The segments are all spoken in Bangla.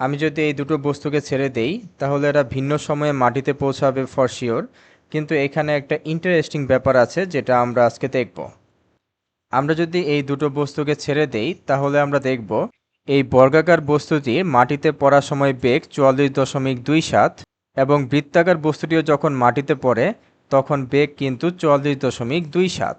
আমি যদি এই দুটো বস্তুকে ছেড়ে দেই তাহলে এরা ভিন্ন সময়ে মাটিতে পৌঁছাবে ফর শিওর, কিন্তু এখানে একটা ইন্টারেস্টিং ব্যাপার আছে যেটা আমরা আজকে দেখব। আমরা যদি এই দুটো বস্তুকে ছেড়ে দেই তাহলে আমরা দেখব এই বর্গাকার বস্তুটি মাটিতে পড়ার সময় বেগ 44.27 এবং বৃত্তাকার বস্তুটিও যখন মাটিতে পড়ে তখন বেগ কিন্তু 44.27।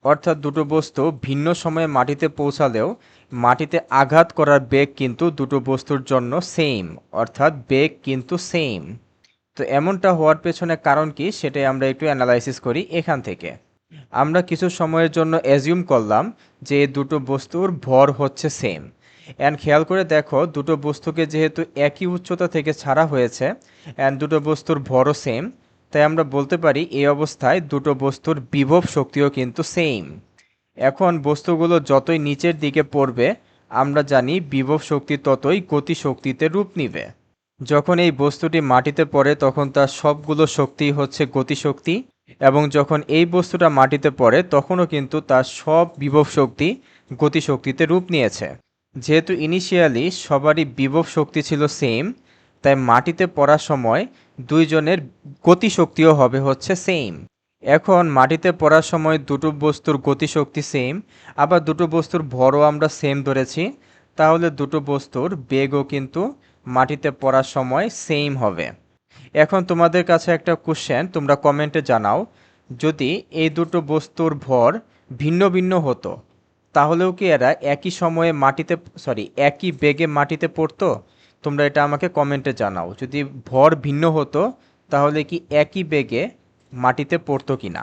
অর্থাৎ দুটো বস্তু ভিন্ন সময়ে মাটিতে পৌঁছালেও মাটিতে আঘাত করার বেগ কিন্তু দুটো বস্তুর জন্য সেম, অর্থাৎ বেগ কিন্তু সেম। তো এমনটা হওয়ার পেছনে কারণ কি সেটাই আমরা একটু অ্যানালাইসিস করি এখান থেকে। আমরা কিছু সময়ের জন্য অ্যাজিউম করলাম যে দুটো বস্তুর ভর হচ্ছে সেম। অ্যান্ড খেয়াল করে দেখো দুটো বস্তুকে যেহেতু একই উচ্চতা থেকে ছাড়া হয়েছে অ্যান্ড দুটো বস্তুর ভরও সেম, তাই আমরা বলতে পারি এই অবস্থায় দুটো বস্তুর বিভব শক্তিও কিন্তু সেম। এখন বস্তুগুলো যতই নিচের দিকে পড়বে আমরা জানি বিভব শক্তি ততই গতি শক্তিতে রূপ নিবে। যখন এই বস্তুটি মাটিতে পড়ে তখন তার সবগুলো শক্তি হচ্ছে গতিশক্তি, এবং যখন এই বস্তুটা মাটিতে পড়ে তখনও কিন্তু তার সব বিভব শক্তি গতিশক্তিতে রূপ নিয়েছে। যেহেতু ইনিশিয়ালি সবারই বিভব শক্তি ছিল সেম, তাই মাটিতে পড়ার সময় দুইজনের গতিশক্তিও হবে হচ্ছে সেম। এখন মাটিতে পড়ার সময় দুটো বস্তুর গতিশক্তি সেম, আবার দুটো বস্তুর ভরও আমরা সেম ধরেছি, তাহলে দুটো বস্তুর বেগও কিন্তু মাটিতে পড়ার সময় সেম হবে। এখন তোমাদের কাছে একটা কোশ্চেন, তোমরা কমেন্টে জানাও, যদি এই দুটো বস্তুর ভর ভিন্ন ভিন্ন হতো তাহলেও কি এরা একই সময়ে মাটিতে একই বেগে মাটিতে পড়তো? তোমরা এটা আমাকে কমেন্টে জানাও, যদি ভর ভিন্ন হতো তাহলে কি একই বেগে মাটিতে পড়তো কিনা।